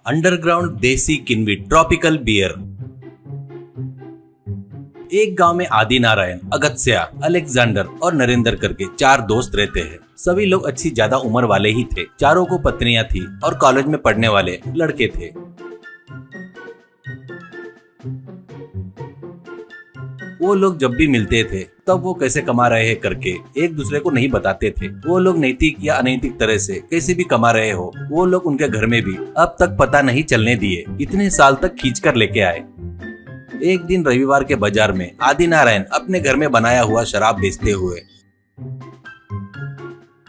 Underground देसी किन्वी tropical beer. एक गांव में आदि नारायण, अगस्त्या, अलेक्जेंडर और नरेंद्र करके 4 दोस्त रहते हैं। सभी लोग अच्छी ज्यादा उम्र वाले ही थे। चारों को पत्नियां थी और कॉलेज में पढ़ने वाले लड़के थे। वो लोग जब भी मिलते थे तब वो कैसे कमा रहे हैं करके एक दूसरे को नहीं बताते थे। वो लोग नैतिक या अनैतिक तरह से कैसे भी कमा रहे हो वो लोग उनके घर में भी अब तक पता नहीं चलने दिए। इतने साल तक खींच कर लेके आए। एक दिन रविवार के बाजार में आदि नारायण अपने घर में बनाया हुआ शराब बेचते हुए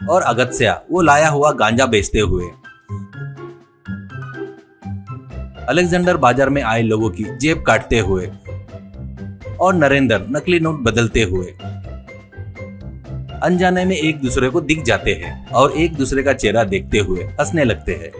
और अगस्त्या वो लाया हुआ गांजा बेचते हुए, अलेक्जेंडर बाजार में आए लोगों की जेब काटते हुए और नरेंद्र नकली नोट बदलते हुए अनजाने में एक दूसरे को दिख जाते हैं और एक दूसरे का चेहरा देखते हुए हंसने लगते हैं।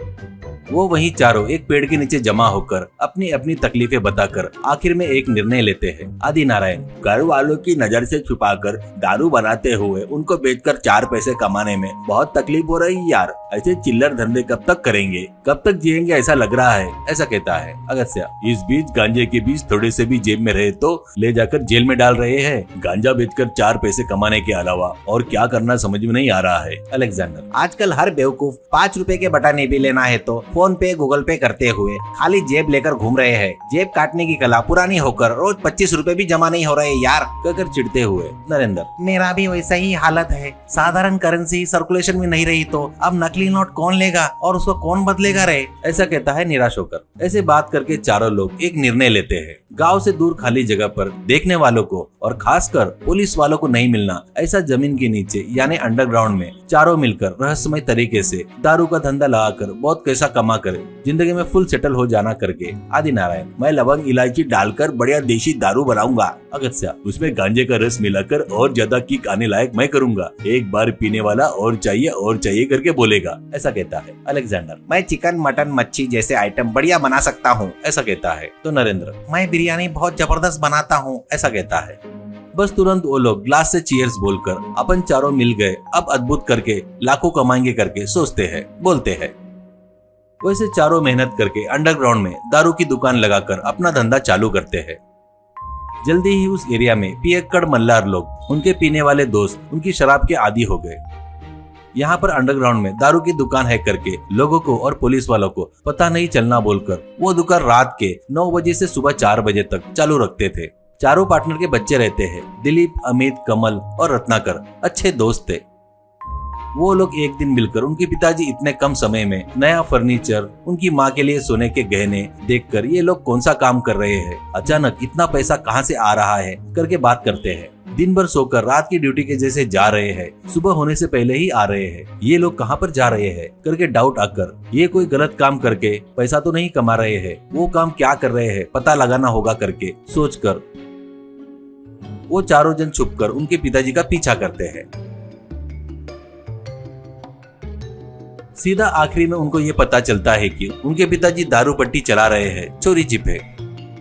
वो वहीं चारों एक पेड़ के नीचे जमा होकर अपनी अपनी तकलीफें बताकर आखिर में एक निर्णय लेते हैं। आदि नारायण घर वालों की नजर से छुपाकर दारू बनाते हुए उनको बेचकर 4 पैसे कमाने में बहुत तकलीफ हो रही यार। ऐसे चिल्लर धंधे कब तक करेंगे, कब तक जिएंगे ऐसा लग रहा है, ऐसा कहता है अगस्त्या। इस बीच गांजे के बीच थोड़े से भी जेब में रहे तो ले जाकर जेल में डाल रहे हैं। गांजा बेचकर 4 पैसे कमाने के अलावा और क्या करना समझ में नहीं आ रहा है। अलेक्जेंडर आजकल हर बेवकूफ 5 रुपए के बटाने भी लेना है तो फोन पे गूगल पे करते हुए खाली जेब लेकर घूम रहे हैं। जेब काटने की कला पुरानी होकर रोज 25 रुपए भी जमा नहीं हो रहे यार, कहकर चिढ़ते हुए नरेंद्र मेरा भी वैसा ही हालत है। साधारण करेंसी सर्कुलेशन में नहीं रही तो अब नकली नोट कौन लेगा और उसको कौन बदलेगा रे, ऐसा कहता है निराश होकर। ऐसे बात करके चारों लोग एक निर्णय लेते हैं। गांव से दूर खाली जगह पर देखने वालों को और खासकर पुलिस वालों को नहीं मिलना ऐसा जमीन के नीचे यानी अंडरग्राउंड में चारों मिलकर रहस्यमय तरीके से दारू का धंधा लगाकर बहुत पैसा कमा कर जिंदगी में फुल सेटल हो जाना करके आदि नारायण मैं लवंग इलायची डालकर बढ़िया देसी दारू बनाऊंगा। अगस्त्या उसमें गांजे का रस मिलाकर और ज्यादा किक आने लायक मैं करूंगा। एक बार पीने वाला और चाहिए करके बोलेगा, ऐसा कहता है अलेक्जेंडर। मैं चिकन मटन मच्छी जैसे आइटम बढ़िया बना सकता हूँ, ऐसा कहता है। तो नरेंद्र मैं बिरयानी बहुत जबरदस्त बनाता हूँ, ऐसा कहता है। बस तुरंत वो लोग ग्लास से चीयर्स बोलकर अपन चारों मिल गए, अब अद्भुत करके लाखों कमाएंगे करके सोचते हैं, बोलते हैं। वैसे चारों मेहनत करके अंडरग्राउंड में दारू की दुकान लगाकर अपना धंधा चालू करते हैं। जल्दी ही उस एरिया में पियक्कड़ मल्लार लोग, उनके पीने वाले दोस्त उनकी शराब के आदी हो गए। यहाँ पर अंडरग्राउंड में दारू की दुकान है करके लोगों को और पुलिस वालों को पता नहीं चलना बोलकर वो दुकान रात के 9 बजे से सुबह 4 बजे तक चालू रखते थे। चारों पार्टनर के बच्चे रहते हैं। दिलीप, अमित, कमल और रत्नाकर अच्छे दोस्त थे। वो लोग एक दिन मिलकर उनके पिताजी इतने कम समय में नया फर्नीचर, उनकी माँ के लिए सोने के गहने देखकर ये लोग कौन सा काम कर रहे हैं, अचानक इतना पैसा कहाँ से आ रहा है करके बात करते हैं। दिन भर सोकर रात की ड्यूटी के जैसे जा रहे हैं, सुबह होने से पहले ही आ रहे हैं। ये लोग कहाँ पर जा रहे हैं करके डाउट आकर ये कोई गलत काम करके पैसा तो नहीं कमा रहे हैं, वो काम क्या कर रहे हैं पता लगाना होगा करके सोचकर वो चारों जन छुपकर उनके पिताजी का पीछा करते हैं। सीधा आखिरी में उनको ये पता चलता है कि उनके पिताजी दारू पट्टी चला रहे हैं, चोरी छिपे।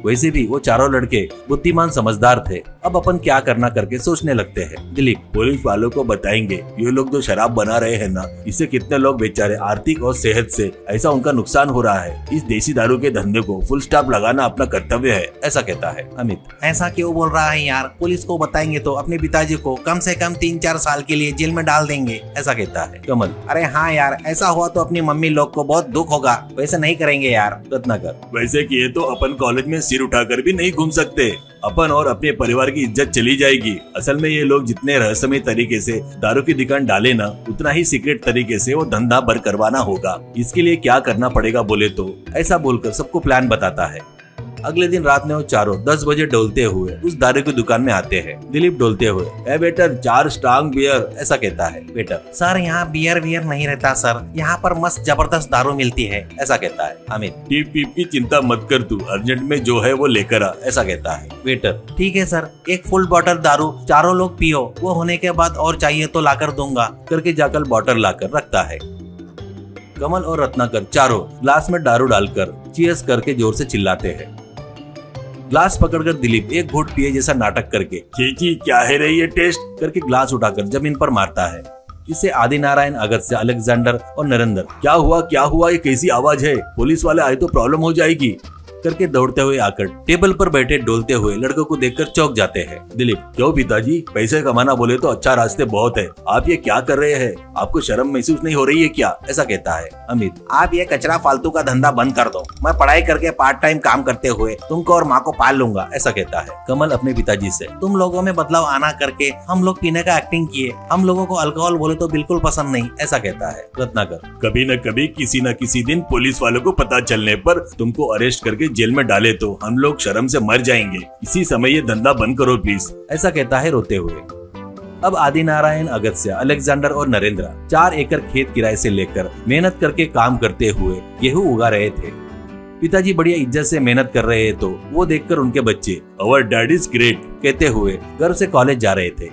वैसे भी वो चारों लड़के बुद्धिमान समझदार थे। अब अपन क्या करना करके सोचने लगते हैं। दिलीप पुलिस वालों को बताएंगे ये लोग जो शराब बना रहे हैं ना, इससे कितने लोग बेचारे आर्थिक और सेहत से ऐसा उनका नुकसान हो रहा है। इस देसी दारू के धंधे को फुल स्टॉप लगाना अपना कर्तव्य है, ऐसा कहता है अमित। ऐसा क्यों बोल रहा है यार, पुलिस को बताएंगे तो अपने पिताजी को कम से कम 3-4 साल के लिए जेल में डाल देंगे, ऐसा कहता है कमल। अरे हाँ यार, ऐसा हुआ तो अपनी मम्मी लोग को बहुत दुख होगा, वैसे नहीं करेंगे यार। रत्नाकर वैसे किए तो अपन कॉलेज में सिर उठाकर भी नहीं घूम सकते, अपन और अपने परिवार की इज्जत चली जाएगी। असल में ये लोग जितने रहस्यमय तरीके से दारू की दुकान डाले ना, उतना ही सीक्रेट तरीके से वो धंधा बर करवाना होगा। इसके लिए क्या करना पड़ेगा बोले तो, ऐसा बोलकर सबको प्लान बताता है। अगले दिन रात में वो चारों 10 बजे डोलते हुए उस दारू की दुकान में आते हैं। दिलीप डोलते हुए ए बेटर 4 स्ट्रांग बियर, ऐसा कहता है। बेटर सर यहाँ बियर वियर नहीं रहता सर, यहाँ पर मस्त जबरदस्त दारू मिलती है, ऐसा कहता है। अमित टीप पीप की चिंता मत कर तू, अर्जेंट में जो है वो लेकर आ, ऐसा कहता है। वेटर ठीक है सर, एक फुल बॉटल दारू चारों लोग पियो, वो होने के बाद और चाहिए तो लाकर दूंगा करके जाकर बॉटल लाकर रखता है। कमल और रत्नाकर चारों ग्लास में दारू डालकर चीयर्स करके जोर से चिल्लाते हैं। ग्लास पकड़कर दिलीप एक घूंट पिए जैसा नाटक करके चीची क्या है रही है टेस्ट करके ग्लास उठाकर जमीन पर मारता है। जिससे आदिनारायण, अगस्त्य, अलेक्जेंडर और नरेंद्र क्या हुआ, ये कैसी आवाज है? पुलिस वाले आए तो प्रॉब्लम हो जाएगी। करके दौड़ते हुए आकर टेबल पर बैठे डोलते हुए लड़कों को देखकर चौंक जाते हैं। दिलीप, क्यों पिताजी? पैसे कमाना बोले तो अच्छा रास्ते बहुत है, आप ये क्या कर रहे हैं? आपको शर्म महसूस नहीं हो रही है क्या? ऐसा कहता है अमित। आप ये कचरा फालतू का धंधा बंद कर दो, मैं पढ़ाई करके पार्ट टाइम काम करते हुए तुमको और माँ को पाल लूंगा। ऐसा कहता है कमल अपने पिताजी से। तुम लोगों में बदलाव आना करके हम लोग पीने का एक्टिंग किए, हम लोगों को अल्कोहल बोले तो बिल्कुल पसंद नहीं। ऐसा कहता है रत्नाकर। कभी न कभी किसी न किसी दिन पुलिस वालों को पता चलने पर तुमको अरेस्ट करके जेल में डाले तो हम लोग शर्म से मर जाएंगे। इसी समय ये धंधा बंद करो प्लीज। ऐसा कहता है रोते हुए। अब आदिनारायण, अगस्त्य, अलेक्जेंडर और नरेंद्र 4 एकड़ खेत किराए से लेकर मेहनत करके काम करते हुए गेहूं उगा रहे थे। पिताजी बढ़िया इज्जत से मेहनत कर रहे तो वो देखकर उनके बच्चे अवर डैड इज ग्रेट कहते हुए घर से कॉलेज जा रहे थे।